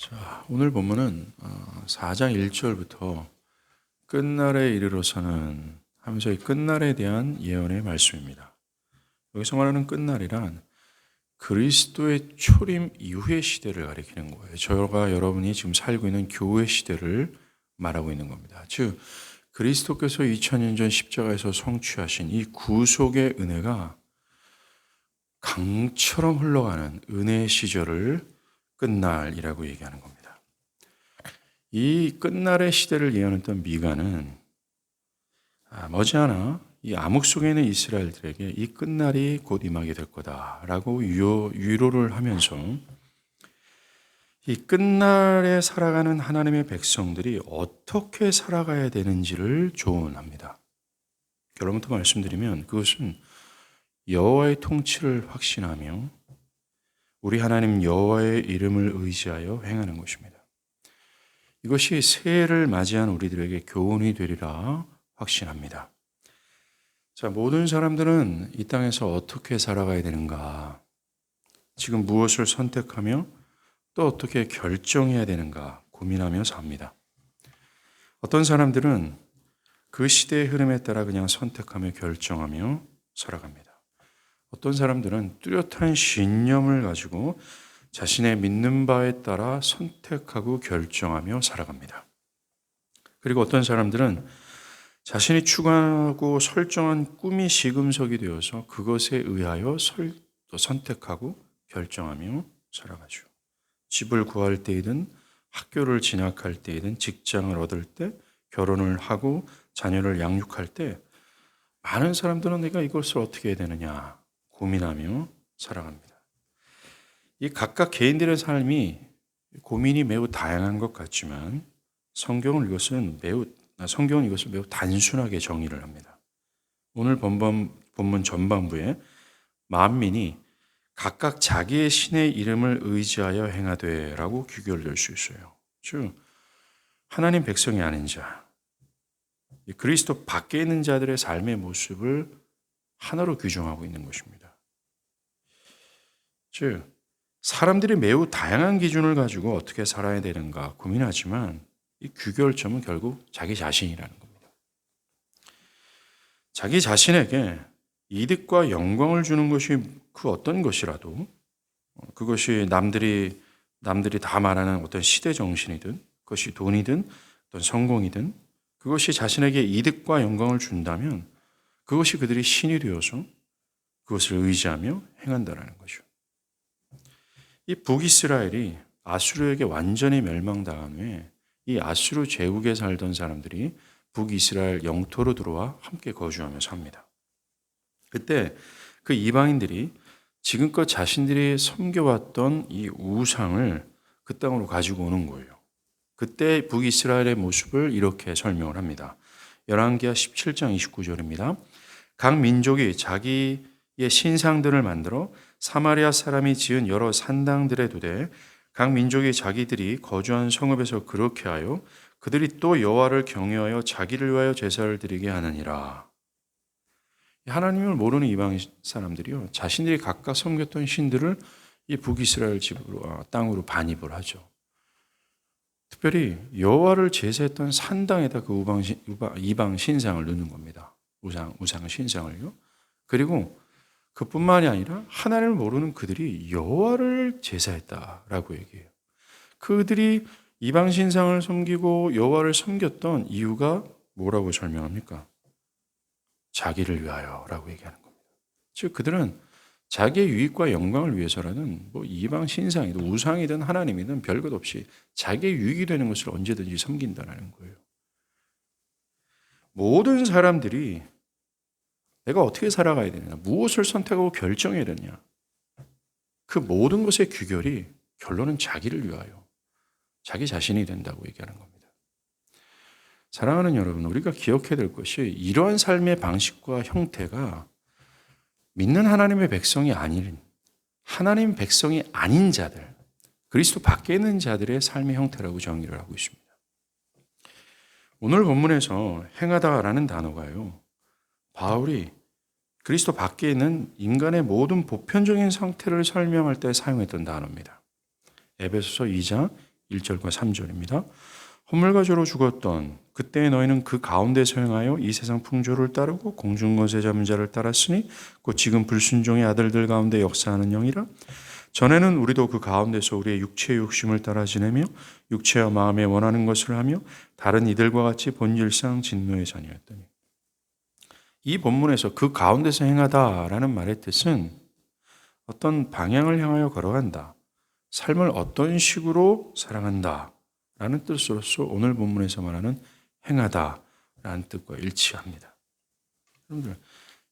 자, 오늘 본문은 4장 1절부터 끝날에 이르러서는 하면서 이 끝날에 대한 예언의 말씀입니다. 여기서 말하는 끝날이란 그리스도의 초림 이후의 시대를 가리키는 거예요. 저가 여러분이 지금 살고 있는 교회 시대를 말하고 있는 겁니다. 즉 그리스도께서 2000년 전 십자가에서 성취하신 이 구속의 은혜가 강처럼 흘러가는 은혜의 시절을 끝날이라고 얘기하는 겁니다. 이 끝날의 시대를 예언했던 미가는 머지않아 이 암흑 속에 있는 이스라엘들에게 이 끝날이 곧 임하게 될 거다라고 위로를 하면서 이 끝날에 살아가는 하나님의 백성들이 어떻게 살아가야 되는지를 조언합니다. 결론부터 말씀드리면 그것은 여호와의 통치를 확신하며 우리 하나님 여호와의 이름을 의지하여 행하는 것입니다. 이것이 새해를 맞이한 우리들에게 교훈이 되리라 확신합니다. 자, 모든 사람들은 이 땅에서 어떻게 살아가야 되는가? 지금 무엇을 선택하며 또 어떻게 결정해야 되는가 고민하며 삽니다. 어떤 사람들은 그 시대의 흐름에 따라 그냥 선택하며 결정하며 살아갑니다. 어떤 사람들은 뚜렷한 신념을 가지고 자신의 믿는 바에 따라 선택하고 결정하며 살아갑니다. 그리고 어떤 사람들은 자신이 추구하고 설정한 꿈이 시금석이 되어서 그것에 의하여 또 선택하고 결정하며 살아가죠. 집을 구할 때이든 학교를 진학할 때이든 직장을 얻을 때 결혼을 하고 자녀를 양육할 때 많은 사람들은 내가 이것을 어떻게 해야 되느냐 고민하며 살아갑니다. 이 각각 개인들의 삶이 고민이 매우 다양한 것 같지만 성경은 이것을 매우 단순하게 정의를 합니다. 오늘 본문 전반부에 만민이 각각 자기의 신의 이름을 의지하여 행하되라고 규결될 수 있어요. 즉 하나님 백성이 아닌 자, 그리스도 밖에 있는 자들의 삶의 모습을 하나로 규정하고 있는 것입니다. 즉 사람들이 매우 다양한 기준을 가지고 어떻게 살아야 되는가 고민하지만 이 규결점은 결국 자기 자신이라는 겁니다. 자기 자신에게 이득과 영광을 주는 것이 그 어떤 것이라도 그것이 남들이 다 말하는 어떤 시대 정신이든 그것이 돈이든 어떤 성공이든 그것이 자신에게 이득과 영광을 준다면 그것이 그들이 신이 되어서 그것을 의지하며 행한다는 거죠. 이 북이스라엘이 아수르에게 완전히 멸망당한 후에 이 아수르 제국에 살던 사람들이 북이스라엘 영토로 들어와 함께 거주하며 삽니다. 그때 그 이방인들이 지금껏 자신들이 섬겨왔던 이 우상을 그 땅으로 가지고 오는 거예요. 그때 북이스라엘의 모습을 이렇게 설명을 합니다. 열왕기하 17장 29절입니다. 각 민족이 자기의 신상들을 만들어 사마리아 사람이 지은 여러 산당들에 두되 각 민족이 자기들이 거주한 성읍에서 그렇게 하여 그들이 또 여호와를 경외하여 자기를 위하여 제사를 드리게 하느니라. 하나님을 모르는 이방 사람들이요 자신들이 각각 섬겼던 신들을 이 북이스라엘 땅으로 반입을 하죠. 특별히 여호와를 제사했던 산당에다 그 이방 신상을 넣는 겁니다. 우상 신상을요. 그리고 그뿐만이 아니라 하나님을 모르는 그들이 여호와를 제사했다라고 얘기해요. 그들이 이방 신상을 섬기고 여호와를 섬겼던 이유가 뭐라고 설명합니까? 자기를 위하여라고 얘기하는 겁니다. 즉 그들은 자기의 유익과 영광을 위해서라는 이방 신상이든 우상이든 하나님이든 별것 없이 자기의 유익이 되는 것을 언제든지 섬긴다는 거예요. 모든 사람들이 내가 어떻게 살아가야 되느냐, 무엇을 선택하고 결정해야 되느냐, 그 모든 것의 규결이 결론은 자기를 위하여 자기 자신이 된다고 얘기하는 겁니다. 사랑하는 여러분, 우리가 기억해야 될 것이 이러한 삶의 방식과 형태가 믿는 하나님의 백성이 아닌 하나님 백성이 아닌 자들, 그리스도 밖에 있는 자들의 삶의 형태라고 정의를 하고 있습니다. 오늘 본문에서 행하다라는 단어가요, 바울이 그리스도 밖에 있는 인간의 모든 보편적인 상태를 설명할 때 사용했던 단어입니다. 에베소서 2장 1절과 3절입니다. 허물과 죄로 죽었던 그때의 너희는 그 가운데서 행하여 이 세상 풍조를 따르고 공중권세 잡은 자를 따랐으니 곧 지금 불순종의 아들들 가운데 역사하는 영이라. 전에는 우리도 그 가운데서 우리의 육체의 욕심을 따라 지내며 육체와 마음에 원하는 것을 하며 다른 이들과 같이 본질상 진노의 자녀였더니. 이 본문에서 그 가운데서 행하다라는 말의 뜻은 어떤 방향을 향하여 걸어간다, 삶을 어떤 식으로 살아간다 라는 뜻으로서 오늘 본문에서 말하는 행하다라는 뜻과 일치합니다. 여러분들,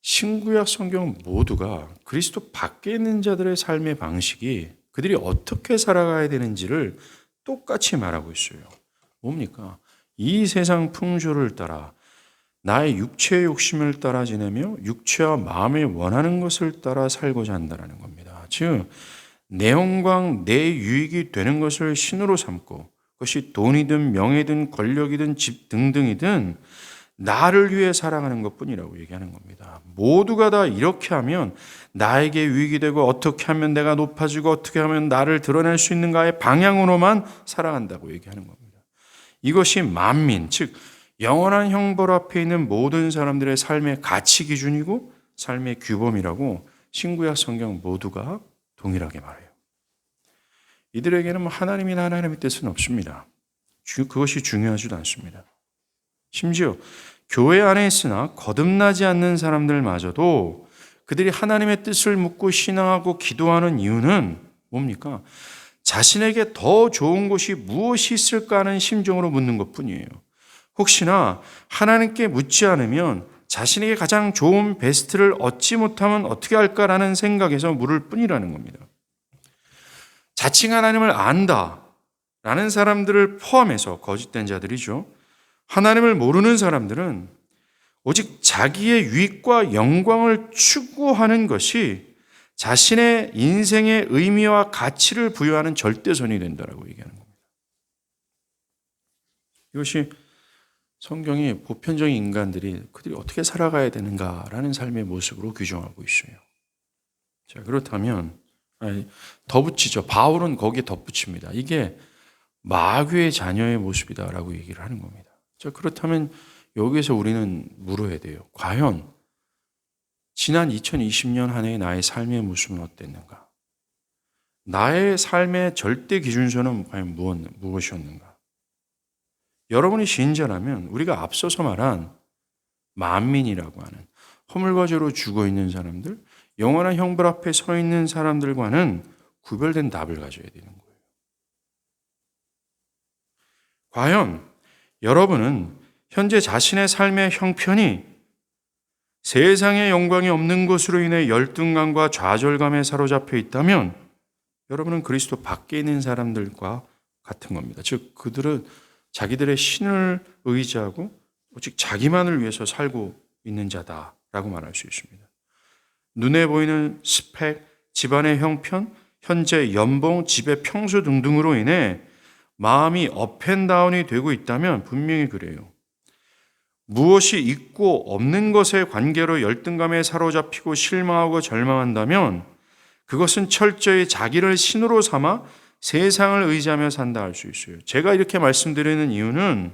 신구약 성경 모두가 그리스도 밖에 있는 자들의 삶의 방식이 그들이 어떻게 살아가야 되는지를 똑같이 말하고 있어요. 뭡니까? 이 세상 풍조를 따라 나의 육체의 욕심을 따라 지내며 육체와 마음에 원하는 것을 따라 살고자 한다는 겁니다. 즉, 내 영광, 내 유익이 되는 것을 신으로 삼고 그것이 돈이든 명예든 권력이든 집 등등이든 나를 위해 살아가는 것뿐이라고 얘기하는 겁니다. 모두가 다 이렇게 하면 나에게 유익이 되고 어떻게 하면 내가 높아지고 어떻게 하면 나를 드러낼 수 있는가의 방향으로만 살아간다고 얘기하는 겁니다. 이것이 만민, 즉 영원한 형벌 앞에 있는 모든 사람들의 삶의 가치 기준이고 삶의 규범이라고 신구약 성경 모두가 동일하게 말해요. 이들에게는 하나님이나 하나님의 뜻은 없습니다. 그것이 중요하지도 않습니다. 심지어 교회 안에 있으나 거듭나지 않는 사람들마저도 그들이 하나님의 뜻을 묻고 신앙하고 기도하는 이유는 뭡니까? 자신에게 더 좋은 곳이 무엇이 있을까 하는 심정으로 묻는 것뿐이에요. 혹시나 하나님께 묻지 않으면 자신에게 가장 좋은 베스트를 얻지 못하면 어떻게 할까라는 생각에서 물을 뿐이라는 겁니다. 자칭 하나님을 안다라는 사람들을 포함해서 거짓된 자들이죠. 하나님을 모르는 사람들은 오직 자기의 유익과 영광을 추구하는 것이 자신의 인생의 의미와 가치를 부여하는 절대선이 된다라고 얘기하는 겁니다. 이것이 성경이 보편적인 인간들이 그들이 어떻게 살아가야 되는가라는 삶의 모습으로 규정하고 있어요. 자, 그렇다면 덧붙이죠. 바울은 거기에 덧붙입니다. 이게 마귀의 자녀의 모습이다라고 얘기를 하는 겁니다. 자, 그렇다면 여기에서 우리는 물어야 돼요. 과연 지난 2020년 한 해의 나의 삶의 모습은 어땠는가? 나의 삶의 절대 기준선은 과연 무엇이었는가? 여러분이 신자라면 우리가 앞서서 말한 만민이라고 하는 허물과 죄로 죽어있는 사람들, 영원한 형벌 앞에 서 있는 사람들과는 구별된 답을 가져야 되는 거예요. 과연 여러분은 현재 자신의 삶의 형편이 세상의 영광이 없는 것으로 인해 열등감과 좌절감에 사로잡혀 있다면 여러분은 그리스도 밖에 있는 사람들과 같은 겁니다. 즉 그들은 자기들의 신을 의지하고 오직 자기만을 위해서 살고 있는 자다라고 말할 수 있습니다. 눈에 보이는 스펙, 집안의 형편, 현재 연봉, 집의 평수 등등으로 인해 마음이 업앤다운이 되고 있다면 분명히 그래요. 무엇이 있고 없는 것의 관계로 열등감에 사로잡히고 실망하고 절망한다면 그것은 철저히 자기를 신으로 삼아 세상을 의지하며 산다 할 수 있어요. 제가 이렇게 말씀드리는 이유는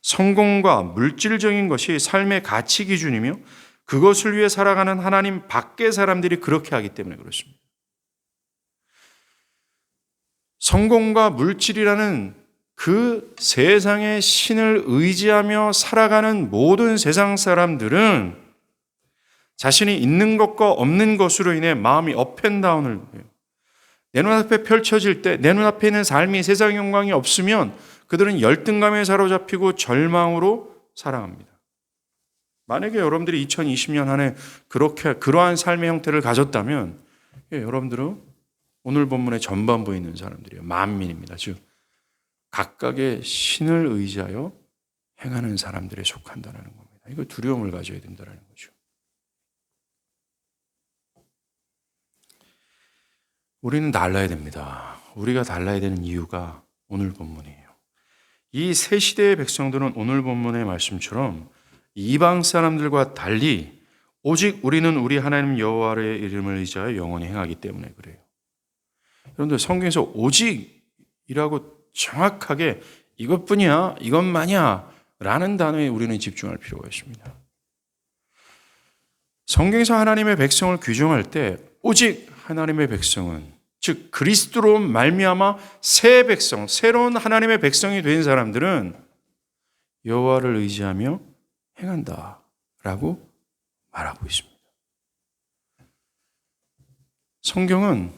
성공과 물질적인 것이 삶의 가치 기준이며 그것을 위해 살아가는 하나님 밖의 사람들이 그렇게 하기 때문에 그렇습니다. 성공과 물질이라는 그 세상의 신을 의지하며 살아가는 모든 세상 사람들은 자신이 있는 것과 없는 것으로 인해 마음이 업앤다운을 해요. 내 눈앞에 펼쳐질 때 내 눈앞에 있는 삶이 세상 영광이 없으면 그들은 열등감에 사로잡히고 절망으로 살아갑니다. 만약에 여러분들이 2020년 한 해 그러한 삶의 형태를 가졌다면 여러분들은 오늘 본문의 전반부에 있는 사람들이에요. 만민입니다. 즉 각각의 신을 의지하여 행하는 사람들에 속한다는 겁니다. 이거 두려움을 가져야 된다는 거죠. 우리는 달라야 됩니다. 우리가 달라야 되는 이유가 오늘 본문이에요. 이 새 시대의 백성들은 오늘 본문의 말씀처럼 이방 사람들과 달리 오직 우리는 우리 하나님 여호와의 이름을 의지하여 영원히 행하기 때문에 그래요. 여러분들 성경에서 오직 정확하게 이것뿐이야, 이것만이야 라는 단어에 우리는 집중할 필요가 있습니다. 성경에서 하나님의 백성을 규정할 때 오직 하나님의 백성은, 즉 그리스도로 말미암아 새 백성, 새로운 하나님의 백성이 된 사람들은 여호와를 의지하며 행한다라고 말하고 있습니다. 성경은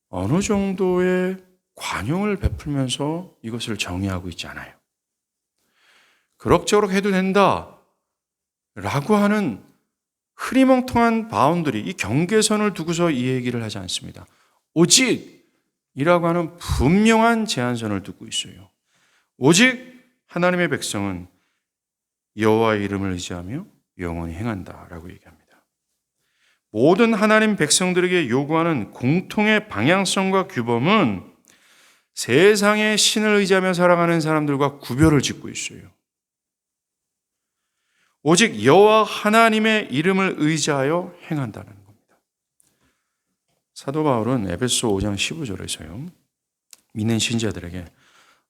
어느 정도의 관용을 베풀면서 이것을 정의하고 있지 않아요. 그럭저럭 해도 된다 라고 하는 흐리멍텅한 바운더리, 이 경계선을 두고서 이 얘기를 하지 않습니다. 오직이라고 하는 분명한 제한선을 두고 있어요. 오직 하나님의 백성은 여호와의 이름을 의지하며 영원히 행한다라고 얘기합니다. 모든 하나님 백성들에게 요구하는 공통의 방향성과 규범은 세상의 신을 의지하며 살아가는 사람들과 구별을 짓고 있어요. 오직 여호와 하나님의 이름을 의지하여 행한다는 겁니다. 사도 바울은 에베소 5장 15절에서요. 믿는 신자들에게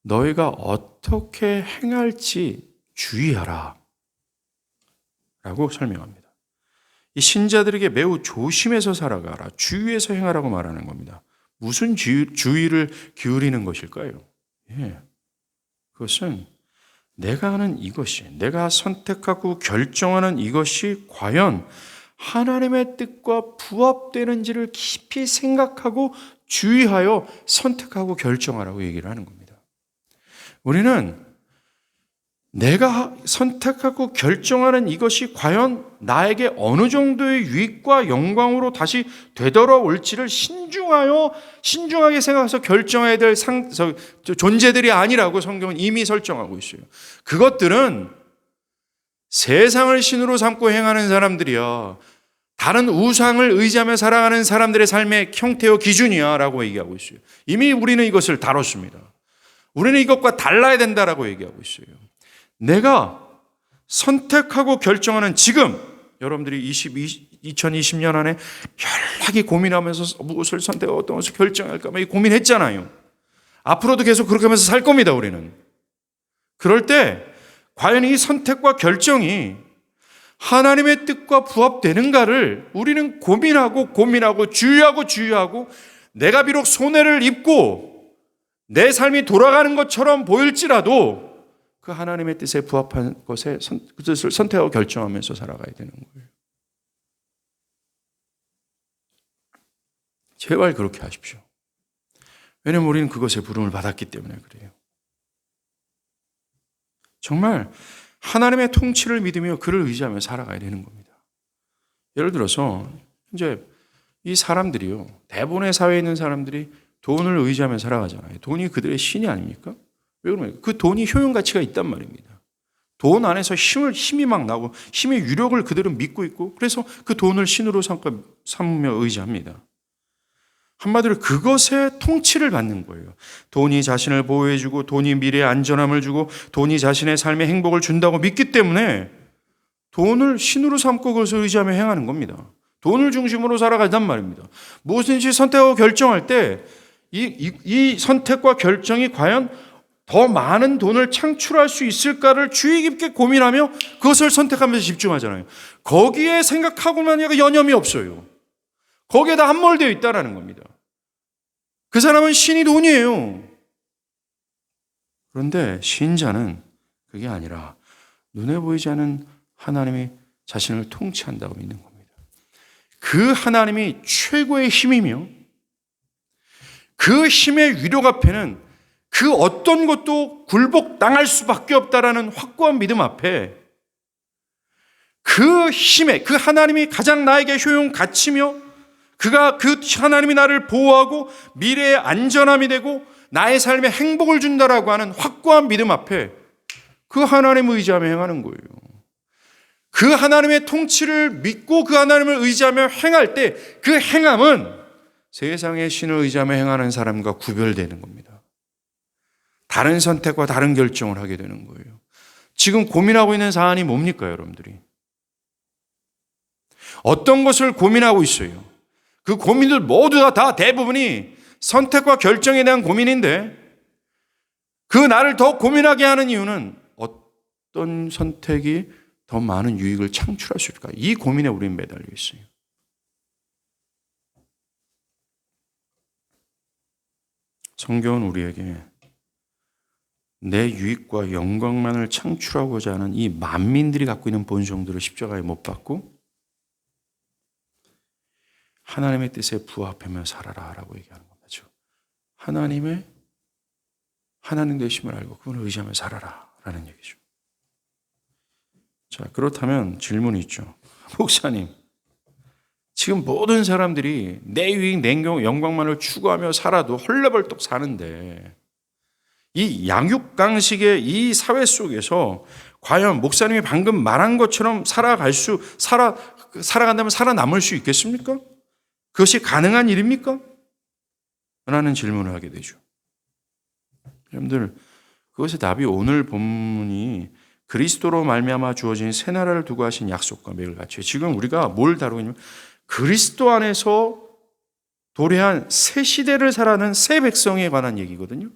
너희가 어떻게 행할지 주의하라 라고 설명합니다. 이 신자들에게 매우 조심해서 살아가라, 주의해서 행하라고 말하는 겁니다. 무슨 주의를 기울이는 것일까요? 그것은 내가 하는 이것이, 내가 선택하고 결정하는 이것이 과연 하나님의 뜻과 부합되는지를 깊이 생각하고 주의하여 선택하고 결정하라고 얘기를 하는 겁니다. 우리는 내가 선택하고 결정하는 이것이 과연 나에게 어느 정도의 유익과 영광으로 다시 되돌아올지를 신중하게 생각해서 결정해야 될 존재들이 아니라고 성경은 이미 설정하고 있어요. 그것들은 세상을 신으로 삼고 행하는 사람들이야, 다른 우상을 의지하며 살아가는 사람들의 삶의 형태와 기준이야 라고 얘기하고 있어요. 이미 우리는 이것을 다뤘습니다. 우리는 이것과 달라야 된다라고 얘기하고 있어요. 내가 선택하고 결정하는 지금, 여러분들이 2020년 안에 연락이 고민하면서 무엇을 선택하고 어떤 것을 결정할까 고민했잖아요. 앞으로도 계속 그렇게 하면서 살 겁니다, 우리는. 그럴 때 과연 이 선택과 결정이 하나님의 뜻과 부합되는가를 우리는 고민하고 주의하고 내가 비록 손해를 입고 내 삶이 돌아가는 것처럼 보일지라도 그 하나님의 뜻에 부합한 것에 그 뜻을 선택하고 결정하면서 살아가야 되는 거예요. 제발 그렇게 하십시오. 왜냐하면 우리는 그것에 부름을 받았기 때문에 그래요. 정말 하나님의 통치를 믿으며 그를 의지하며 살아가야 되는 겁니다. 예를 들어서 이제 이 사람들이요, 대부분의 사회에 있는 사람들이 돈을 의지하며 살아가잖아요. 돈이 그들의 신이 아닙니까? 왜 그러면 그 돈이 효용 가치가 있단 말입니다. 돈 안에서 힘이 막 나고 힘의 유력을 그들은 믿고 있고, 그래서 그 돈을 신으로 삼으며 의지합니다. 한마디로 그것에 통치를 받는 거예요. 돈이 자신을 보호해주고 돈이 미래의 안전함을 주고 돈이 자신의 삶의 행복을 준다고 믿기 때문에 돈을 신으로 삼고 그것을 의지하며 행하는 겁니다. 돈을 중심으로 살아가단 말입니다. 무엇인지 선택하고 결정할 때 이 선택과 결정이 과연 더 많은 돈을 창출할 수 있을까를 주의 깊게 고민하며 그것을 선택하면서 집중하잖아요. 거기에 생각하고만 여념이 없어요. 거기에 다 함몰되어 있다는 겁니다. 그 사람은 신이 돈이에요. 그런데 신자는 그게 아니라 눈에 보이지 않는 하나님이 자신을 통치한다고 믿는 겁니다. 그 하나님이 최고의 힘이며 그 힘의 위력 앞에는 그 어떤 것도 굴복당할 수밖에 없다라는 확고한 믿음 앞에 그 힘에, 그 하나님이 가장 나에게 효용 가치며 그 하나님이 나를 보호하고 미래의 안전함이 되고 나의 삶에 행복을 준다라고 하는 확고한 믿음 앞에 그 하나님을 의지하며 행하는 거예요. 그 하나님의 통치를 믿고 그 하나님을 의지하며 행할 때 그 행함은 세상의 신을 의지하며 행하는 사람과 구별되는 겁니다. 다른 선택과 다른 결정을 하게 되는 거예요. 지금 고민하고 있는 사안이 뭡니까, 여러분들이? 어떤 것을 고민하고 있어요? 그 고민들 모두 다 대부분이 선택과 결정에 대한 고민인데 그 나를 더 고민하게 하는 이유는 어떤 선택이 더 많은 유익을 창출할 수 있을까? 이 고민에 우리는 매달려 있어요. 성경은 우리에게 내 유익과 영광만을 창출하고자 하는 이 만민들이 갖고 있는 본성들을 십자가에 못 박고 하나님의 뜻에 부합하며 살아라 라고 얘기하는 겁니다. 즉 하나님 되심을 알고 그분을 의지하며 살아라 라는 얘기죠. 자, 그렇다면 질문이 있죠. 목사님, 지금 모든 사람들이 내 유익, 내 영광만을 추구하며 살아도 헐레벌떡 사는데 이 양육강식의 이 사회 속에서 과연 목사님이 방금 말한 것처럼 살아간다면 살아남을 수 있겠습니까? 그것이 가능한 일입니까? 라는 질문을 하게 되죠. 여러분들, 그것의 답이 오늘 본문이 그리스도로 말미암아 주어진 새 나라를 두고 하신 약속과 매일 같이 지금 우리가 뭘 다루고 있냐면 그리스도 안에서 도래한 새 시대를 살아가는 새 백성에 관한 얘기거든요.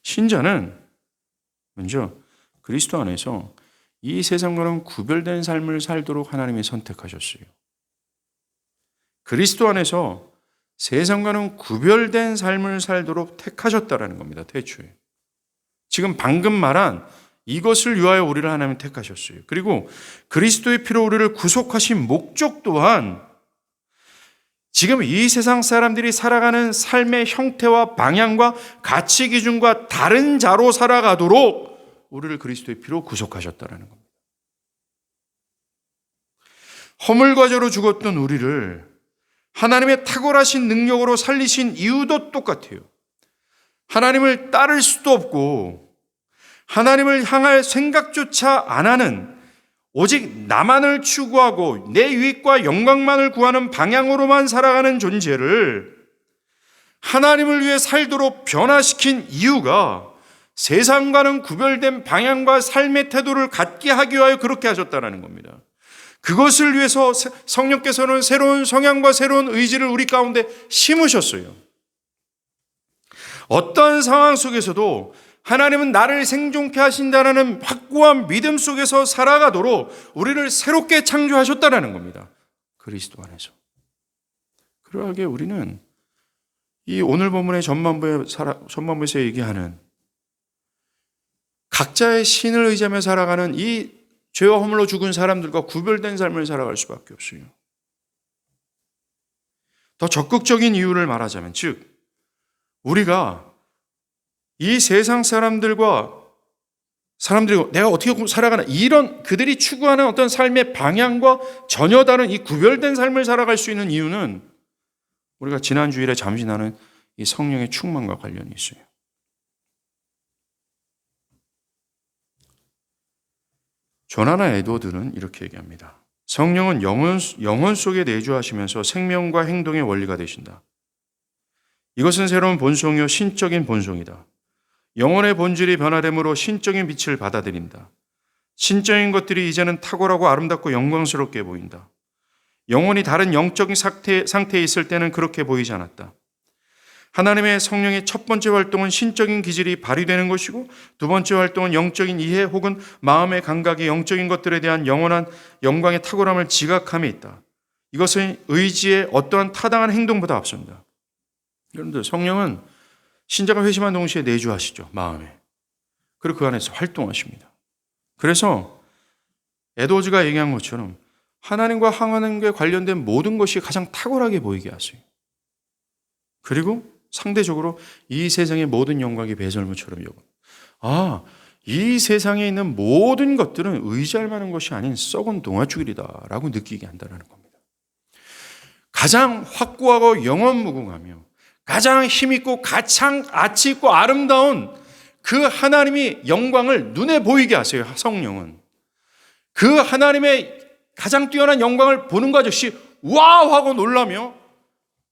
신자는 먼저 그리스도 안에서 이 세상과는 구별된 삶을 살도록 하나님이 선택하셨어요. 그리스도 안에서 세상과는 구별된 삶을 살도록 택하셨다라는 겁니다. 태초에. 지금 방금 말한 이것을 위하여 우리를 하나님이 택하셨어요. 그리고 그리스도의 피로 우리를 구속하신 목적 또한 지금 이 세상 사람들이 살아가는 삶의 형태와 방향과 가치 기준과 다른 자로 살아가도록 우리를 그리스도의 피로 구속하셨다는 겁니다. 허물과자로 죽었던 우리를 하나님의 탁월하신 능력으로 살리신 이유도 똑같아요. 하나님을 따를 수도 없고 하나님을 향할 생각조차 안 하는 오직 나만을 추구하고 내 유익과 영광만을 구하는 방향으로만 살아가는 존재를 하나님을 위해 살도록 변화시킨 이유가 세상과는 구별된 방향과 삶의 태도를 갖게 하기 위하여 그렇게 하셨다는 겁니다. 그것을 위해서 성령께서는 새로운 성향과 새로운 의지를 우리 가운데 심으셨어요. 어떤 상황 속에서도 하나님은 나를 생존케 하신다는 확고한 믿음 속에서 살아가도록 우리를 새롭게 창조하셨다는 겁니다. 그리스도 안에서. 그러하게 우리는 이 오늘 본문의 전반부에서 얘기하는 각자의 신을 의지하며 살아가는 이 죄와 허물로 죽은 사람들과 구별된 삶을 살아갈 수밖에 없어요. 더 적극적인 이유를 말하자면, 즉 우리가 이 세상 사람들이 내가 어떻게 살아가나 이런 그들이 추구하는 어떤 삶의 방향과 전혀 다른 이 구별된 삶을 살아갈 수 있는 이유는 우리가 지난 주일에 잠시 나눈 이 성령의 충만과 관련이 있어요. 존 하나 에드워드는 이렇게 얘기합니다. 성령은 영혼 속에 내주하시면서 생명과 행동의 원리가 되신다. 이것은 새로운 본성이요 신적인 본성이다. 영혼의 본질이 변화됨으로 신적인 빛을 받아들인다. 신적인 것들이 이제는 탁월하고 아름답고 영광스럽게 보인다. 영혼이 다른 영적인 상태에 있을 때는 그렇게 보이지 않았다. 하나님의 성령의 첫 번째 활동은 신적인 기질이 발휘되는 것이고 두 번째 활동은 영적인 이해 혹은 마음의 감각이 영적인 것들에 대한 영원한 영광의 탁월함을 지각함에 있다. 이것은 의지의 어떠한 타당한 행동보다 앞섭니다. 여러분들, 성령은 신자가 회심한 동시에 내주하시죠. 마음에. 그리고 그 안에서 활동하십니다. 그래서 에드워즈가 얘기한 것처럼 하나님과 하나님과 관련된 모든 것이 가장 탁월하게 보이게 하세요. 그리고 상대적으로 이 세상의 모든 영광이 배설물처럼 여겨. 이 세상에 있는 모든 것들은 의지할 만한 것이 아닌 썩은 동아줄이다라고 느끼게 한다는 겁니다. 가장 확고하고 영원무궁하며 가장 힘있고 가장 아치 있고 아름다운 그 하나님의 영광을 눈에 보이게 하세요. 성령은. 그 하나님의 가장 뛰어난 영광을 보는 것 즉시 와우 하고 놀라며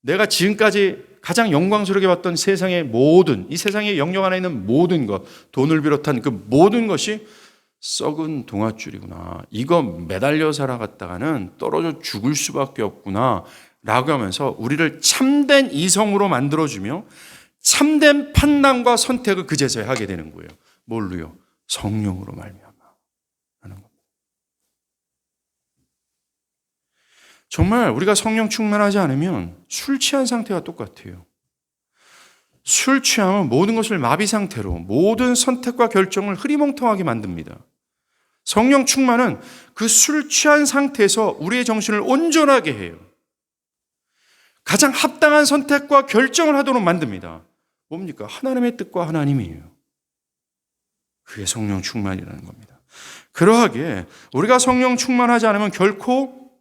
내가 지금까지 가장 영광스럽게 봤던 세상의 모든, 이 세상의 영역 안에 있는 모든 것, 돈을 비롯한 그 모든 것이 썩은 동아줄이구나. 이거 매달려 살아갔다가는 떨어져 죽을 수밖에 없구나 라고 하면서 우리를 참된 이성으로 만들어주며 참된 판단과 선택을 그제서야 하게 되는 거예요. 뭘로요? 성령으로 말미암아 하는 겁니다. 정말 우리가 성령 충만하지 않으면 술 취한 상태와 똑같아요. 술 취하면 모든 것을 마비 상태로 모든 선택과 결정을 흐리멍텅하게 만듭니다. 성령 충만은 그 술 취한 상태에서 우리의 정신을 온전하게 해요. 가장 합당한 선택과 결정을 하도록 만듭니다. 뭡니까? 하나님의 뜻과 하나님이에요. 그게 성령 충만이라는 겁니다. 그러하기에 우리가 성령 충만하지 않으면 결코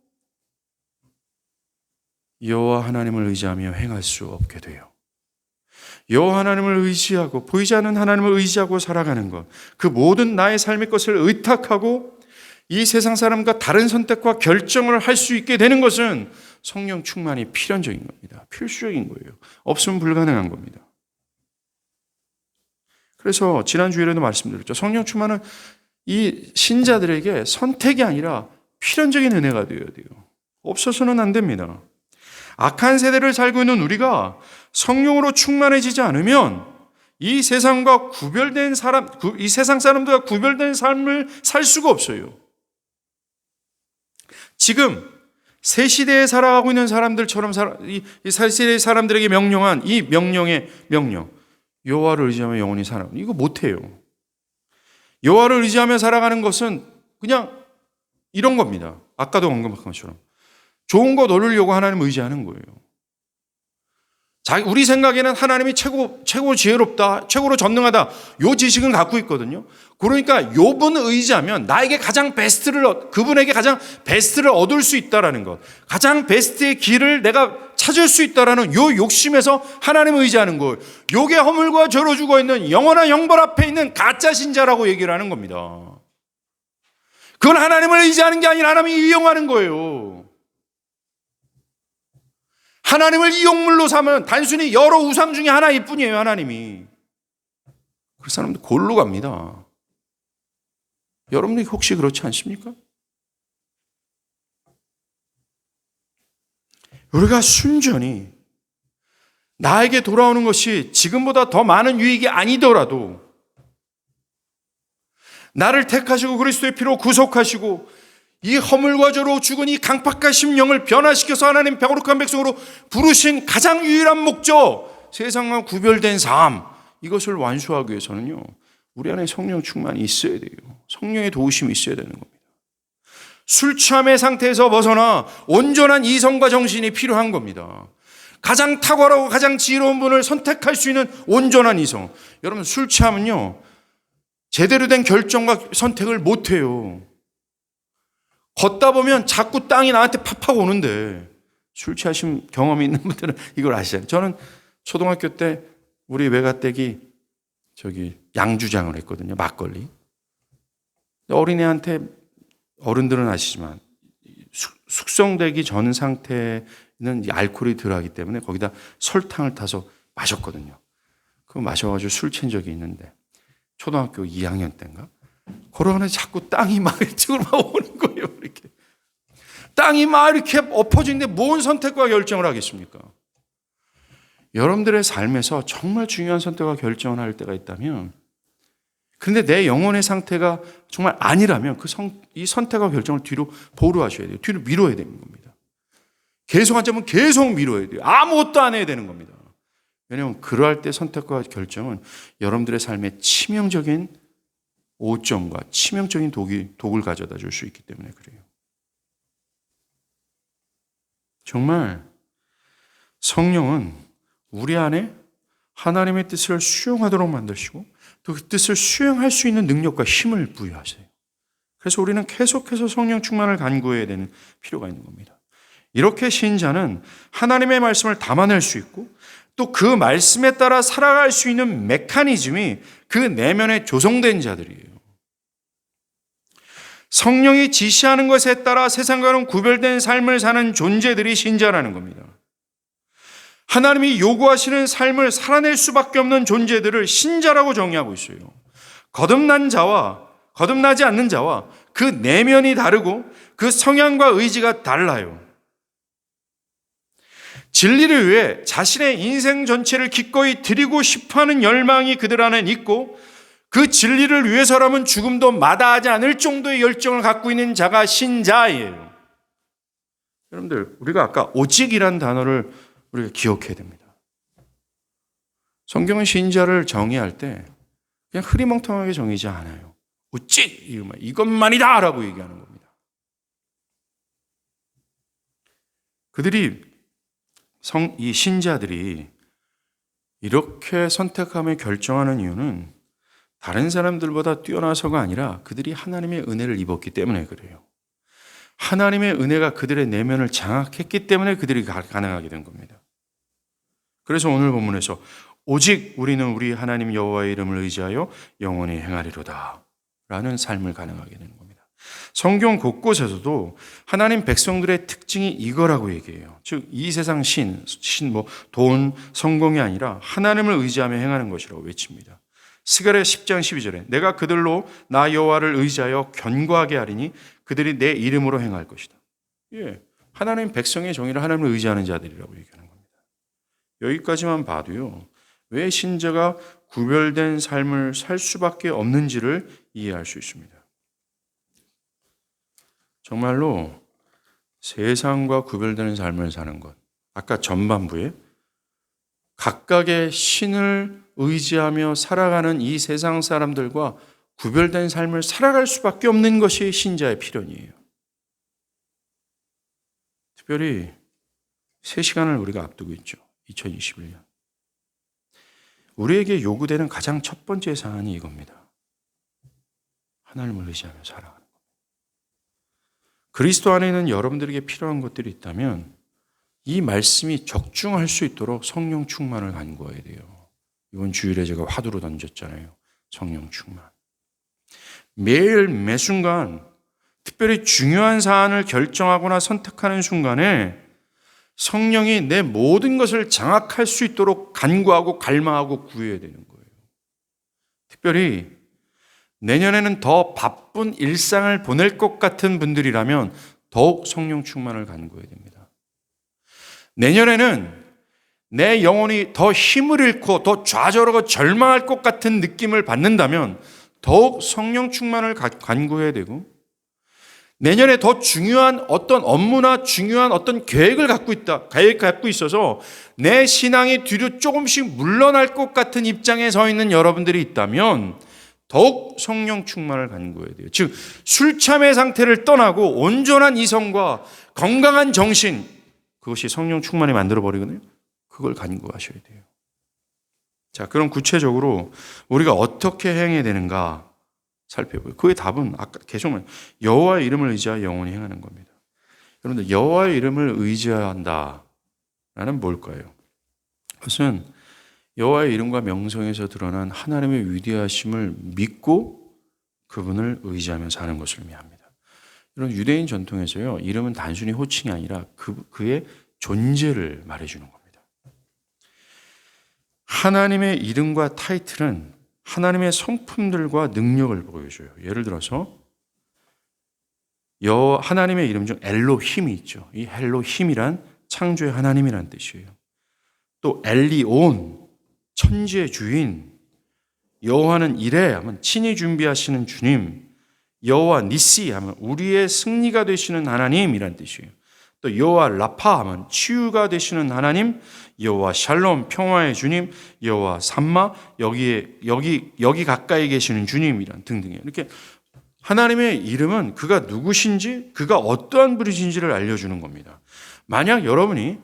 여호와 하나님을 의지하며 행할 수 없게 돼요. 여호와 하나님을 의지하고 보이지 않는 하나님을 의지하고 살아가는 것, 그 모든 나의 삶의 것을 의탁하고 이 세상 사람과 다른 선택과 결정을 할 수 있게 되는 것은 성령 충만이 필연적인 겁니다. 필수적인 거예요. 없으면 불가능한 겁니다. 그래서 지난주에도 말씀드렸죠. 성령 충만은 이 신자들에게 선택이 아니라 필연적인 은혜가 되어야 돼요. 없어서는 안 됩니다. 악한 세대를 살고 있는 우리가 성령으로 충만해지지 않으면 이 세상과 구별된 사람, 이 세상 사람들과 구별된 삶을 살 수가 없어요. 지금 새 시대에 살아가고 있는 사람들처럼 이 새 시대의 사람들에게 명령한 이 명령의 명령, 여호와를 의지하며 영원히 살아. 이거 못해요. 여호와를 의지하며 살아가는 것은 그냥 이런 겁니다. 아까도 언급한 것처럼 좋은 것 얻으려고 하나님 의지하는 거예요. 우리 생각에는 하나님이 최고 지혜롭다, 최고로 전능하다, 요 지식은 갖고 있거든요. 그러니까 요분을 의지하면 나에게 가장 그분에게 가장 베스트를 얻을 수 있다라는 것, 가장 베스트의 길을 내가 찾을 수 있다라는 요 욕심에서 하나님을 의지하는 거예요. 요게 허물과 죄로 죽어 있는 영원한 형벌 앞에 있는 가짜 신자라고 얘기를 하는 겁니다. 그건 하나님을 의지하는 게 아니라 하나님이 이용하는 거예요. 하나님을 이용물로 삼은 단순히 여러 우상 중에 하나일 뿐이에요. 하나님이. 그 사람들 골로 갑니다. 여러분들 혹시 그렇지 않습니까? 우리가 순전히 나에게 돌아오는 것이 지금보다 더 많은 유익이 아니더라도 나를 택하시고 그리스도의 피로 구속하시고 이 허물과 죄로 죽은 이 강팍한 심령을 변화시켜서 하나님 거룩한 백성으로 부르신 가장 유일한 목적, 세상과 구별된 삶, 이것을 완수하기 위해서는요, 우리 안에 성령 충만이 있어야 돼요. 성령의 도우심이 있어야 되는 겁니다. 술 취함의 상태에서 벗어나 온전한 이성과 정신이 필요한 겁니다. 가장 탁월하고 가장 지혜로운 분을 선택할 수 있는 온전한 이성. 여러분, 술 취하면요, 제대로 된 결정과 선택을 못 해요. 걷다 보면 자꾸 땅이 나한테 팍팍 오는데, 술 취하신 경험이 있는 분들은 이걸 아시잖아요. 저는 초등학교 때 우리 외가댁이 양주장을 했거든요. 막걸리. 어린애한테, 어른들은 아시지만 숙성되기 전 상태는 알코올이 들어가기 때문에 거기다 설탕을 타서 마셨거든요. 그거 마셔가지고 술 취한 적이 있는데 초등학교 2학년 때인가? 걸어가는데 자꾸 땅이 막 이쪽으로 막 오는 거예요. 이렇게 땅이 막 이렇게 엎어지는데 뭔 선택과 결정을 하겠습니까? 여러분들의 삶에서 정말 중요한 선택과 결정을 할 때가 있다면, 그런데 내 영혼의 상태가 정말 아니라면 이 선택과 결정을 뒤로 보류하셔야 돼요. 뒤로 미뤄야 되는 겁니다. 계속 앉으면 계속 미뤄야 돼요. 아무것도 안 해야 되는 겁니다. 왜냐하면 그러할 때 선택과 결정은 여러분들의 삶에 치명적인 오점과 치명적인 독을 가져다 줄 수 있기 때문에 그래요. 정말 성령은 우리 안에 하나님의 뜻을 수용하도록 만드시고 또 그 뜻을 수용할 수 있는 능력과 힘을 부여하세요. 그래서 우리는 계속해서 성령 충만을 간구해야 되는 필요가 있는 겁니다. 이렇게 신자는 하나님의 말씀을 담아낼 수 있고 또 그 말씀에 따라 살아갈 수 있는 메커니즘이 그 내면에 조성된 자들이에요. 성령이 지시하는 것에 따라 세상과는 구별된 삶을 사는 존재들이 신자라는 겁니다. 하나님이 요구하시는 삶을 살아낼 수밖에 없는 존재들을 신자라고 정의하고 있어요. 거듭난 자와 거듭나지 않는 자와 그 내면이 다르고 그 성향과 의지가 달라요. 진리를 위해 자신의 인생 전체를 기꺼이 드리고 싶어하는 열망이 그들 안에 있고 그 진리를 위해서라면 죽음도 마다하지 않을 정도의 열정을 갖고 있는 자가 신자예요. 여러분들, 우리가 아까 오직이란 단어를 우리가 기억해야 됩니다. 성경은 신자를 정의할 때 그냥 흐리멍텅하게 정의지 않아요. 오직 이것만이다 라고 얘기하는 겁니다. 이 신자들이 이렇게 선택함에 결정하는 이유는 다른 사람들보다 뛰어나서가 아니라 그들이 하나님의 은혜를 입었기 때문에 그래요. 하나님의 은혜가 그들의 내면을 장악했기 때문에 그들이 가능하게 된 겁니다. 그래서 오늘 본문에서 오직 우리는 우리 하나님 여호와의 이름을 의지하여 영원히 행하리로다 라는 삶을 가능하게 되는 겁니다. 성경 곳곳에서도 하나님 백성들의 특징이 이거라고 얘기해요. 즉 이 세상 돈, 성공이 아니라 하나님을 의지하며 행하는 것이라고 외칩니다. 스가랴 10장 12절에 내가 그들로 나 여호와를 의지하여 견고하게 하리니 그들이 내 이름으로 행할 것이다. 하나님 백성의 정의를 하나님을 의지하는 자들이라고 얘기하는 겁니다. 여기까지만 봐도요. 왜 신자가 구별된 삶을 살 수밖에 없는지를 이해할 수 있습니다. 정말로 세상과 구별되는 삶을 사는 것. 아까 전반부에 각각의 신을 의지하며 살아가는 이 세상 사람들과 구별된 삶을 살아갈 수밖에 없는 것이 신자의 필연이에요. 특별히 새 시간을 우리가 앞두고 있죠. 2021년. 우리에게 요구되는 가장 첫 번째 사안이 이겁니다. 하나님을 의지하며 살아가는 것. 그리스도 안에 있는 여러분들에게 필요한 것들이 있다면 이 말씀이 적중할 수 있도록 성령 충만을 간구해야 돼요. 이번 주일에 제가 화두로 던졌잖아요. 성령 충만. 매일 매순간 특별히 중요한 사안을 결정하거나 선택하는 순간에 성령이 내 모든 것을 장악할 수 있도록 간구하고 갈망하고 구해야 되는 거예요. 특별히 내년에는 더 바쁜 일상을 보낼 것 같은 분들이라면 더욱 성령 충만을 간구해야 됩니다. 내년에는 내 영혼이 더 힘을 잃고 더 좌절하고 절망할 것 같은 느낌을 받는다면 더욱 성령 충만을 간구해야 되고, 내년에 더 중요한 어떤 업무나 중요한 어떤 계획을 갖고 있어서 내 신앙이 뒤로 조금씩 물러날 것 같은 입장에 서 있는 여러분들이 있다면 더욱 성령 충만을 간구해야 돼요. 즉 술참의 상태를 떠나고 온전한 이성과 건강한 정신, 그것이 성령 충만이 만들어버리거든요. 그걸 간구하셔야 돼요. 자, 그럼 구체적으로 우리가 어떻게 행해야 되는가 살펴보요. 그의 답은 아까 계속 여호와의 이름을 의지하여 영원히 행하는 겁니다. 여러분들, 여호와의 이름을 의지해야 한다라는 뭘까요? 그것은 여호와의 이름과 명성에서 드러난 하나님의 위대하심을 믿고 그분을 의지하며 사는 것을 의미합니다. 이런 유대인 전통에서요, 이름은 단순히 호칭이 아니라 그의 존재를 말해주는 겁니다. 하나님의 이름과 타이틀은 하나님의 성품들과 능력을 보여줘요. 예를 들어서 하나님의 이름 중 엘로힘이 있죠. 이 엘로힘이란 창조의 하나님이란 뜻이에요. 또 엘리온, 천지의 주인, 여호와는 이레 하면 친히 준비하시는 주님, 여호와 니시 하면 우리의 승리가 되시는 하나님이란 뜻이에요. 또 여호와 라파 하면 치유가 되시는 하나님, 여호와 샬롬 평화의 주님, 여호와 삼마 여기 가까이 계시는 주님이란 등등이에요. 이렇게 하나님의 이름은 그가 누구신지, 그가 어떠한 분이신지를 알려주는 겁니다. 만약 여러분이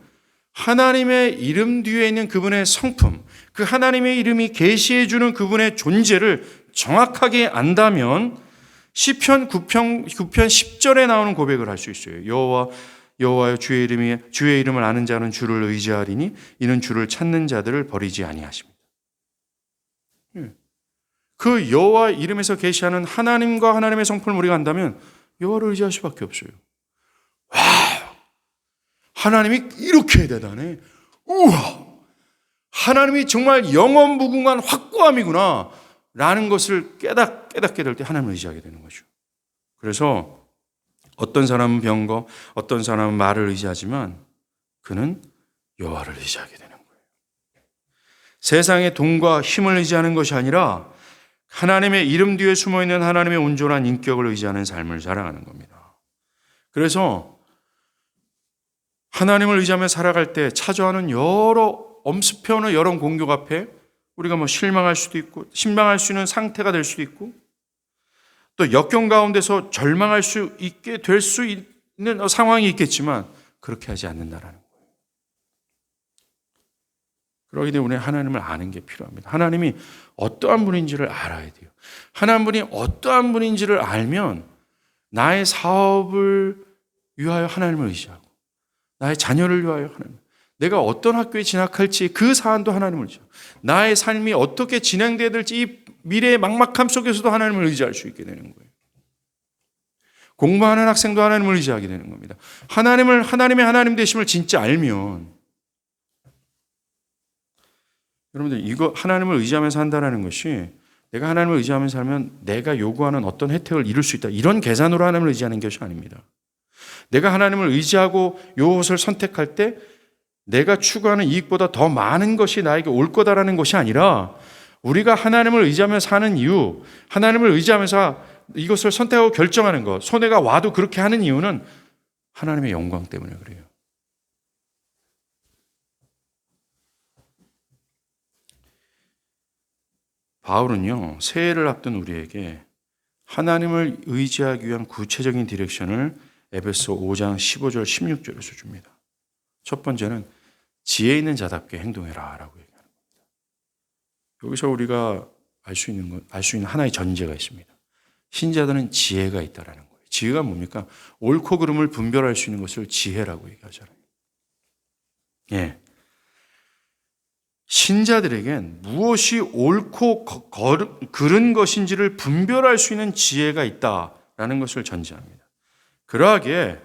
하나님의 이름 뒤에 있는 그분의 성품, 그 하나님의 이름이 계시해 주는 그분의 존재를 정확하게 안다면 시편 9편 10절에 나오는 고백을 할 수 있어요. 여호와여 주의 이름을 아는 자는 주를 의지하리니 이는 주를 찾는 자들을 버리지 아니하십니다. 그 여호와 이름에서 계시하는 하나님과 하나님의 성품을 우리가 안다면 여호와를 의지할 수밖에 없어요. 와, 하나님이 이렇게 대단해. 우와, 하나님이 정말 영원무궁한 확고함이구나 라는 것을 깨닫게 될 때 하나님을 의지하게 되는 거죠. 그래서 어떤 사람은 병거, 어떤 사람은 말을 의지하지만 그는 여호와를 의지하게 되는 거예요. 세상의 돈과 힘을 의지하는 것이 아니라 하나님의 이름 뒤에 숨어있는 하나님의 온전한 인격을 의지하는 삶을 살아가는 겁니다. 그래서 하나님을 의지하며 살아갈 때 찾아오는 여러 엄습해오는 여러 공격 앞에 우리가 실망할 수도 있고 신망할 수 있는 상태가 될 수도 있고 또 역경 가운데서 절망할 수 있게 될 수 있는 상황이 있겠지만 그렇게 하지 않는다라는 거예요. 그러기 때문에 하나님을 아는 게 필요합니다. 하나님이 어떠한 분인지를 알아야 돼요. 하나님이 어떠한 분인지를 알면 나의 사업을 위하여 하나님을 의지하고 나의 자녀를 위하여 하나님, 내가 어떤 학교에 진학할지 그 사안도 하나님을 의지하고 나의 삶이 어떻게 진행돼야 될지 이 미래의 막막함 속에서도 하나님을 의지할 수 있게 되는 거예요. 공부하는 학생도 하나님을 의지하게 되는 겁니다. 하나님의 하나님 되심을 진짜 알면 여러분들 이거 하나님을 의지하면서 한다는 것이 내가 하나님을 의지하면서 살면 내가 요구하는 어떤 혜택을 이룰 수 있다. 이런 계산으로 하나님을 의지하는 것이 아닙니다. 내가 하나님을 의지하고 이것을 선택할 때 내가 추구하는 이익보다 더 많은 것이 나에게 올 거다라는 것이 아니라 우리가 하나님을 의지하며 사는 이유, 하나님을 의지하면서 이것을 선택하고 결정하는 것, 손해가 와도 그렇게 하는 이유는 하나님의 영광 때문에 그래요. 바울은요, 새해를 앞둔 우리에게 하나님을 의지하기 위한 구체적인 디렉션을 에베소 5장 15절 16절에서 줍니다. 첫 번째는 지혜 있는 자답게 행동해라 라고 얘기하는 겁니다. 여기서 우리가 알 수 있는 하나의 전제가 있습니다. 신자들은 지혜가 있다라는 거예요. 지혜가 뭡니까? 옳고 그름을 분별할 수 있는 것을 지혜라고 얘기하잖아요. 예. 신자들에겐 무엇이 옳고 그른 것인지를 분별할 수 있는 지혜가 있다라는 것을 전제합니다. 그러하기에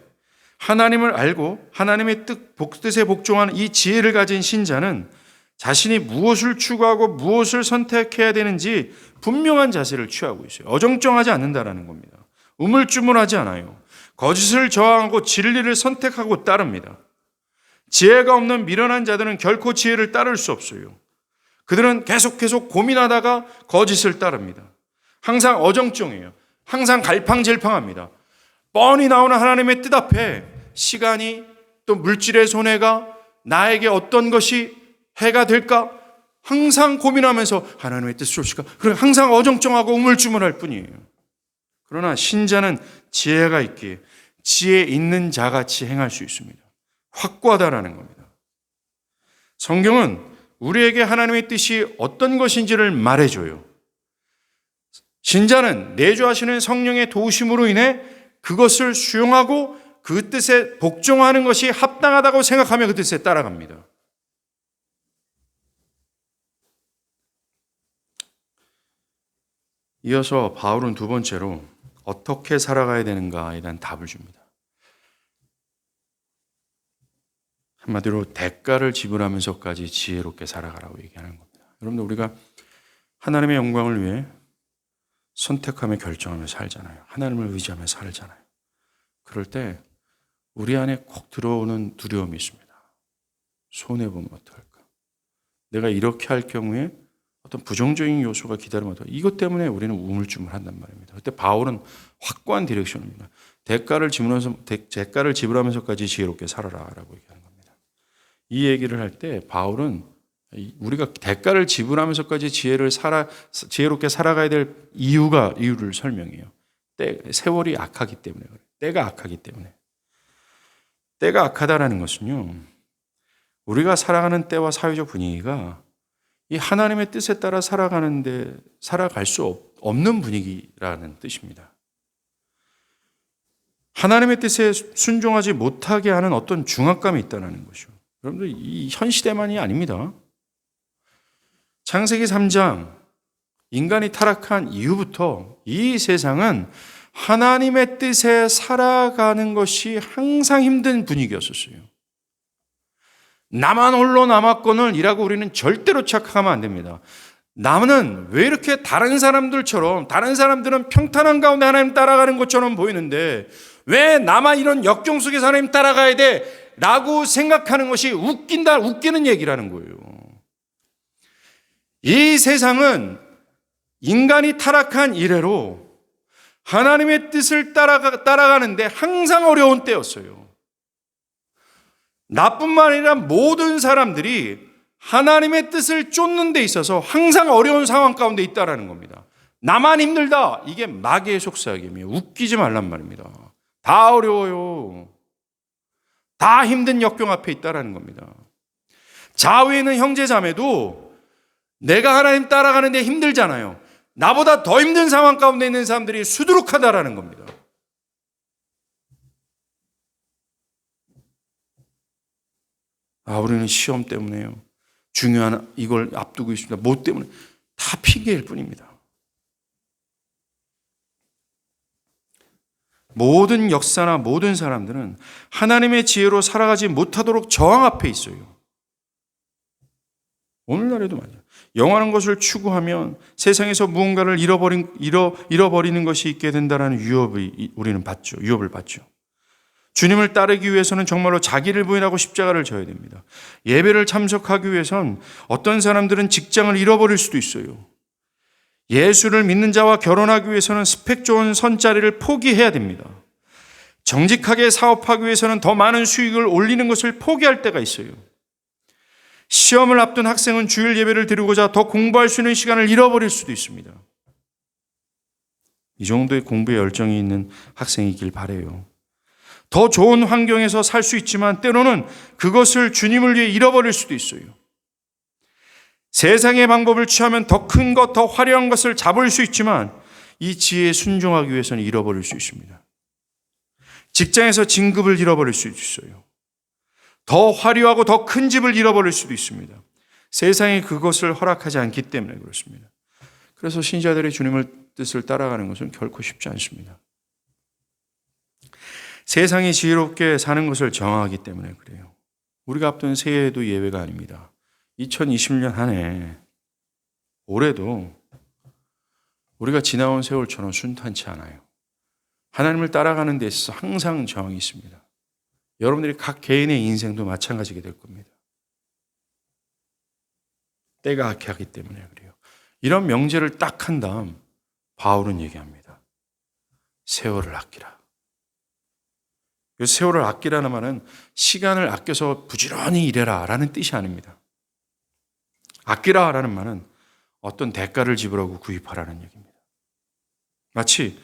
하나님을 알고 하나님의 뜻에 복종하는 이 지혜를 가진 신자는 자신이 무엇을 추구하고 무엇을 선택해야 되는지 분명한 자세를 취하고 있어요. 어정쩡하지 않는다라는 겁니다. 우물쭈물하지 않아요. 거짓을 저항하고 진리를 선택하고 따릅니다. 지혜가 없는 미련한 자들은 결코 지혜를 따를 수 없어요. 그들은 계속 고민하다가 거짓을 따릅니다. 항상 어정쩡해요. 항상 갈팡질팡합니다. 뻔히 나오는 하나님의 뜻 앞에 시간이 또 물질의 손해가 나에게 어떤 것이 해가 될까? 항상 고민하면서 하나님의 뜻이 옳을까? 그리고 항상 어정쩡하고 우물쭈물할 뿐이에요. 그러나 신자는 지혜가 있기에 지혜 있는 자같이 행할 수 있습니다. 확고하다라는 겁니다. 성경은 우리에게 하나님의 뜻이 어떤 것인지를 말해줘요. 신자는 내주하시는 성령의 도우심으로 인해 그것을 수용하고 그 뜻에 복종하는 것이 합당하다고 생각하며 그 뜻에 따라갑니다. 이어서 바울은 두 번째로 어떻게 살아가야 되는가에 대한 답을 줍니다. 한마디로 대가를 지불하면서까지 지혜롭게 살아가라고 얘기하는 겁니다. 여러분들 우리가 하나님의 영광을 위해 선택하며 결정하며 살잖아요. 하나님을 의지하며 살잖아요. 그럴 때 우리 안에 콕 들어오는 두려움이 있습니다. 손해보면 어떡할까? 내가 이렇게 할 경우에 어떤 부정적인 요소가 기다리면 어떡할까? 이것 때문에 우리는 우물쭈물한단 말입니다. 그때 바울은 확고한 디렉션입니다. 대가를 지불하면서까지 지혜롭게 살아라라고 얘기하는 겁니다. 이 얘기를 할 때 바울은 우리가 대가를 지불하면서까지 지혜롭게 살아가야 될 이유를 설명해요. 세월이 악하기 때문에 그래요. 때가 악하기 때문에. 때가 악하다라는 것은요, 우리가 살아가는 때와 사회적 분위기가 이 하나님의 뜻에 따라 살아갈 수 없는 분위기라는 뜻입니다. 하나님의 뜻에 순종하지 못하게 하는 어떤 중압감이 있다는 것이죠. 여러분들 이 현 시대만이 아닙니다. 창세기 3장 인간이 타락한 이후부터 이 세상은 하나님의 뜻에 살아가는 것이 항상 힘든 분위기였었어요. 나만 홀로 남았거늘 이라고 우리는 절대로 착각하면 안 됩니다. 나는 왜 이렇게 다른 사람들은 평탄한 가운데 하나님 따라가는 것처럼 보이는데 왜 나만 이런 역경 속에서 하나님 따라가야 돼? 라고 생각하는 것이 웃기는 얘기라는 거예요. 이 세상은 인간이 타락한 이래로 하나님의 뜻을 따라가는데 항상 어려운 때였어요. 나뿐만 아니라 모든 사람들이 하나님의 뜻을 쫓는 데 있어서 항상 어려운 상황 가운데 있다라는 겁니다. 나만 힘들다. 이게 마귀의 속삭임이에요. 웃기지 말란 말입니다. 다 어려워요. 다 힘든 역경 앞에 있다라는 겁니다. 좌우에 있는 형제 자매도 내가 하나님 따라가는데 힘들잖아요. 나보다 더 힘든 상황 가운데 있는 사람들이 수두룩하다라는 겁니다. 우리는 시험 때문에요. 중요한 이걸 앞두고 있습니다. 뭐 때문에? 다 핑계일 뿐입니다. 모든 역사나 모든 사람들은 하나님의 지혜로 살아가지 못하도록 저항 앞에 있어요. 오늘날에도 말이야. 영원한 것을 추구하면 세상에서 무언가를 잃어버리는 것이 있게 된다는 유업을 받죠. 주님을 따르기 위해서는 정말로 자기를 부인하고 십자가를 져야 됩니다. 예배를 참석하기 위해선 어떤 사람들은 직장을 잃어버릴 수도 있어요. 예수를 믿는 자와 결혼하기 위해서는 스펙 좋은 선자리를 포기해야 됩니다. 정직하게 사업하기 위해서는 더 많은 수익을 올리는 것을 포기할 때가 있어요. 시험을 앞둔 학생은 주일 예배를 드리고자 더 공부할 수 있는 시간을 잃어버릴 수도 있습니다. 이 정도의 공부에 열정이 있는 학생이길 바라요. 더 좋은 환경에서 살 수 있지만 때로는 그것을 주님을 위해 잃어버릴 수도 있어요. 세상의 방법을 취하면 더 큰 것, 더 화려한 것을 잡을 수 있지만 이 지혜에 순종하기 위해서는 잃어버릴 수 있습니다. 직장에서 진급을 잃어버릴 수 있어요. 더 화려하고 더 큰 집을 잃어버릴 수도 있습니다. 세상이 그것을 허락하지 않기 때문에 그렇습니다. 그래서 신자들의 주님의 뜻을 따라가는 것은 결코 쉽지 않습니다. 세상이 지혜롭게 사는 것을 정하기 때문에 그래요. 우리가 앞둔 새해에도 예외가 아닙니다. 2020년 한 해, 올해도 우리가 지나온 세월처럼 순탄치 않아요. 하나님을 따라가는 데 있어서 항상 저항이 있습니다. 여러분들이 각 개인의 인생도 마찬가지게 될 겁니다. 때가 악하기 때문에 그래요. 이런 명제를 딱 한 다음 바울은 얘기합니다. 세월을 아끼라. 이 세월을 아끼라는 말은 시간을 아껴서 부지런히 일해라 라는 뜻이 아닙니다. 아끼라 라는 말은 어떤 대가를 지불하고 구입하라는 얘기입니다. 마치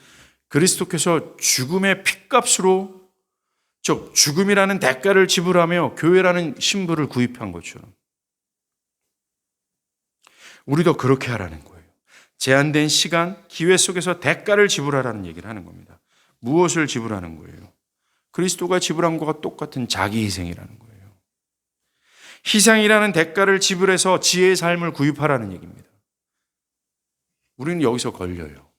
그리스도께서 죽음의 핏값으로, 즉 죽음이라는 대가를 지불하며 교회라는 신부를 구입한 것처럼 우리도 그렇게 하라는 거예요. 제한된 시간, 기회 속에서 대가를 지불하라는 얘기를 하는 겁니다. 무엇을 지불하는 거예요? 그리스도가 지불한 것과 똑같은 자기 희생이라는 거예요. 희생이라는 대가를 지불해서 지혜의 삶을 구입하라는 얘기입니다. 우리는 여기서 걸려요.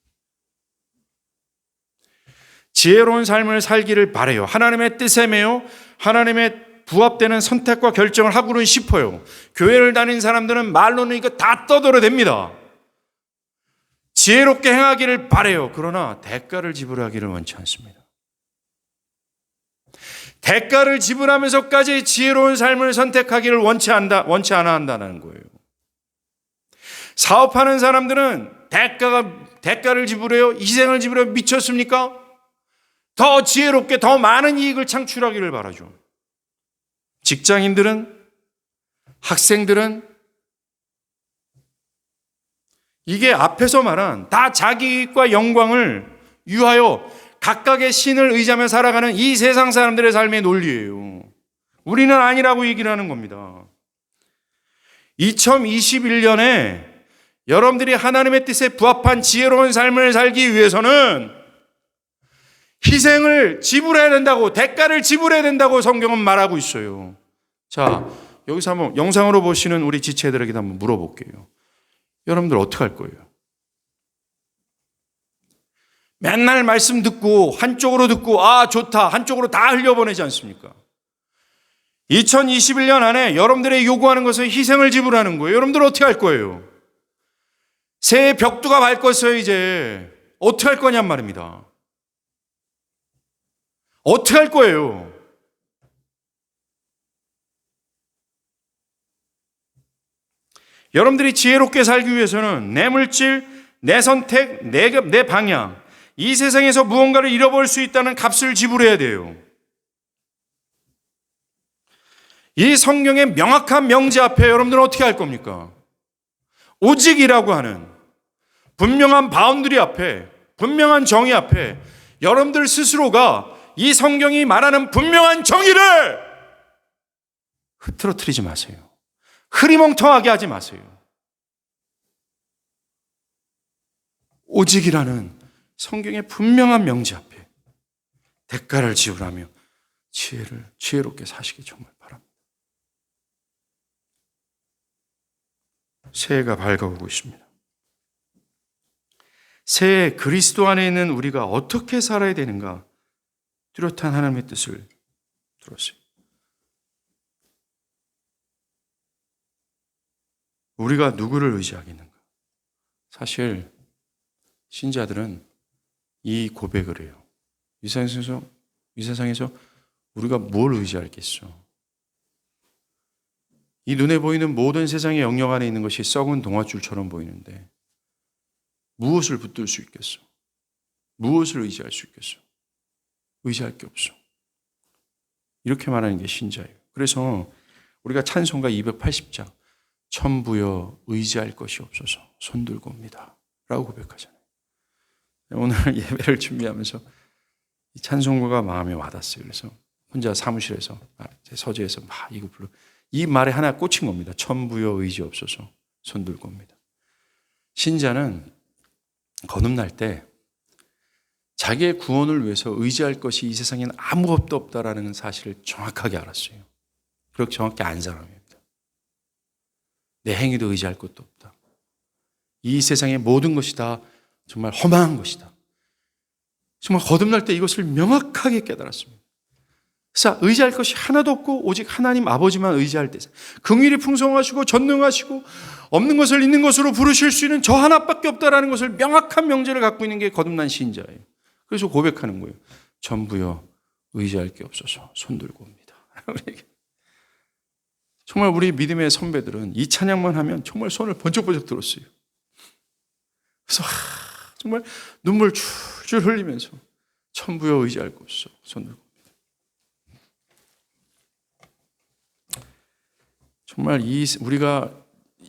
지혜로운 삶을 살기를 바라요. 하나님의 뜻에 매여 하나님의 부합되는 선택과 결정을 하고는 싶어요. 교회를 다닌 사람들은 말로는 이거 다 떠들어댑니다. 지혜롭게 행하기를 바라요. 그러나 대가를 지불하기를 원치 않습니다. 대가를 지불하면서까지 지혜로운 삶을 선택하기를 원치 않아 한다는 거예요. 사업하는 사람들은 대가를 지불해요? 희생을 지불해요? 미쳤습니까? 더 지혜롭게 더 많은 이익을 창출하기를 바라죠. 직장인들은, 학생들은 이게 앞에서 말한 다 자기 이익과 영광을 위하여 각각의 신을 의지하며 살아가는 이 세상 사람들의 삶의 논리예요. 우리는 아니라고 얘기를 하는 겁니다. 2021년에 여러분들이 하나님의 뜻에 부합한 지혜로운 삶을 살기 위해서는 희생을 지불해야 된다고, 대가를 지불해야 된다고 성경은 말하고 있어요. 자, 여기서 한번 영상으로 보시는 우리 지체들에게 한번 물어볼게요. 여러분들 어떻게 할 거예요? 맨날 말씀 듣고 한쪽으로 듣고 좋다 한쪽으로 다 흘려보내지 않습니까? 2021년 안에 여러분들의 요구하는 것은 희생을 지불하는 거예요. 여러분들 어떻게 할 거예요? 새해 벽두가 밝았어요. 이제 어떻게 할 거냔 말입니다. 어떻게 할 거예요? 여러분들이 지혜롭게 살기 위해서는 내 물질, 내 선택, 내 방향, 이 세상에서 무언가를 잃어버릴 수 있다는 값을 지불해야 돼요. 이 성경의 명확한 명제 앞에 여러분들은 어떻게 할 겁니까? 오직이라고 하는 분명한 바운드리 앞에, 분명한 정의 앞에 여러분들 스스로가 이 성경이 말하는 분명한 정의를 흐트러뜨리지 마세요. 흐리멍텅하게 하지 마세요. 오직이라는 성경의 분명한 명제 앞에 대가를 지불하며 지혜롭게 사시기 정말 바랍니다. 새해가 밝아오고 있습니다. 새해 그리스도 안에 있는 우리가 어떻게 살아야 되는가 뚜렷한 하나님의 뜻을 들었어요. 우리가 누구를 의지하겠는가? 사실 신자들은 이 고백을 해요. 이 세상에서 우리가 뭘 의지하겠어? 이 눈에 보이는 모든 세상의 영역 안에 있는 것이 썩은 동아줄처럼 보이는데 무엇을 붙들 수 있겠어? 무엇을 의지할 수 있겠어? 의지할 게 없어. 이렇게 말하는 게 신자예요. 그래서 우리가 찬송가 280장 천부여 의지할 것이 없어서 손들고 옵니다 라고 고백하잖아요. 오늘 예배를 준비하면서 이 찬송가가 마음에 와닿았어요. 그래서 혼자 사무실에서 제 서재에서 막 이거 불러 이 말에 하나 꽂힌 겁니다. 천부여 의지 없어서 손들고 옵니다. 신자는 거듭날 때 자기의 구원을 위해서 의지할 것이 이 세상에는 아무것도 없다라는 사실을 정확하게 알았어요. 그렇게 정확히 안 사람입니다. 내 행위도 의지할 것도 없다. 이 세상의 모든 것이 다 정말 허망한 것이다. 정말 거듭날 때 이것을 명확하게 깨달았습니다. 그래서 의지할 것이 하나도 없고 오직 하나님 아버지만 의지할 때 긍휼이 풍성하시고 전능하시고 없는 것을 있는 것으로 부르실 수 있는 저 하나밖에 없다라는 것을 명확한 명제를 갖고 있는 게 거듭난 신자예요. 그래서 고백하는 거예요. 전부여 의지할 게 없어서 손들고 옵니다. 정말 우리 믿음의 선배들은 이 찬양만 하면 정말 손을 번쩍번쩍 들었어요. 그래서 정말 눈물 줄줄 흘리면서 천부여 의지할 것 없어 손들고 옵니다. 정말 우리가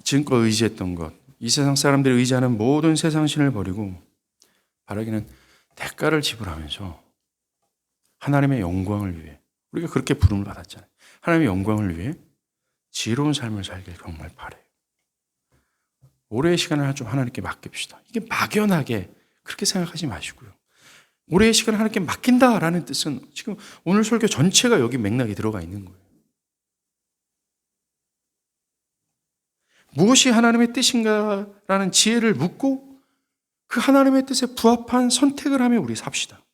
지금껏 의지했던 것, 이 세상 사람들이 의지하는 모든 세상신을 버리고 바라기는 대가를 지불하면서 하나님의 영광을 위해, 우리가 그렇게 부름을 받았잖아요. 하나님의 영광을 위해 지혜로운 삶을 살길 정말 바라요. 올해의 시간을 좀 하나님께 맡깁시다. 이게 막연하게 그렇게 생각하지 마시고요. 올해의 시간을 하나님께 맡긴다라는 뜻은 지금 오늘 설교 전체가 여기 맥락에 들어가 있는 거예요. 무엇이 하나님의 뜻인가라는 지혜를 묻고 그 하나님의 뜻에 부합한 선택을 하며 우리 삽시다.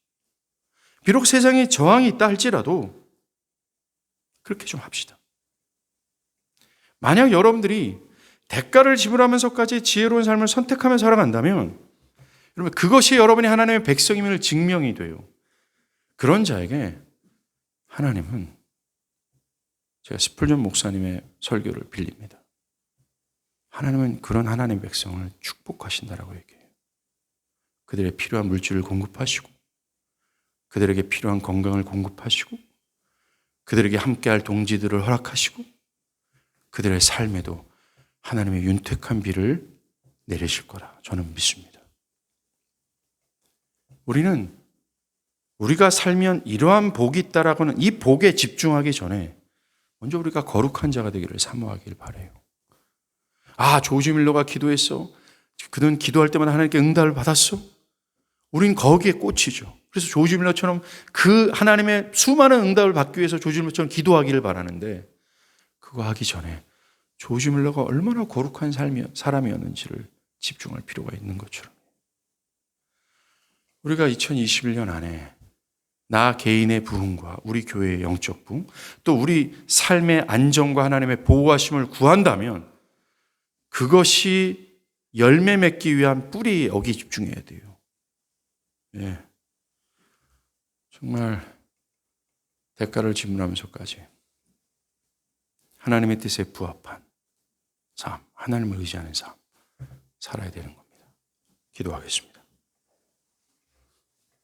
비록 세상에 저항이 있다 할지라도 그렇게 좀 합시다. 만약 여러분들이 대가를 지불하면서까지 지혜로운 삶을 선택하며 살아간다면 여러분 그것이 여러분이 하나님의 백성임을 증명이 돼요. 그런 자에게 하나님은 제가 스풀전 목사님의 설교를 빌립니다. 하나님은 그런 하나님의 백성을 축복하신다라고 얘기해요. 그들의 필요한 물질을 공급하시고 그들에게 필요한 건강을 공급하시고 그들에게 함께할 동지들을 허락하시고 그들의 삶에도 하나님의 윤택한 비를 내리실 거라 저는 믿습니다. 우리는 우리가 살면 이러한 복이 있다라고는 이 복에 집중하기 전에 먼저 우리가 거룩한 자가 되기를 사모하길 바라요. 조지 밀러가 기도했어. 그는 기도할 때마다 하나님께 응답을 받았어. 우린 거기에 꽂히죠. 그래서 조지 밀러처럼 그 하나님의 수많은 응답을 받기 위해서 조지 밀러처럼 기도하기를 바라는데 그거 하기 전에 조지 밀러가 얼마나 거룩한 사람이었는지를 집중할 필요가 있는 것처럼 우리가 2021년 안에 나 개인의 부흥과 우리 교회의 영적 부흥 또 우리 삶의 안정과 하나님의 보호하심을 구한다면 그것이 열매 맺기 위한 뿌리 여기 집중해야 돼요. 예. 정말 대가를 지불하면서까지 하나님의 뜻에 부합한 삶, 하나님을 의지하는 삶 살아야 되는 겁니다. 기도하겠습니다.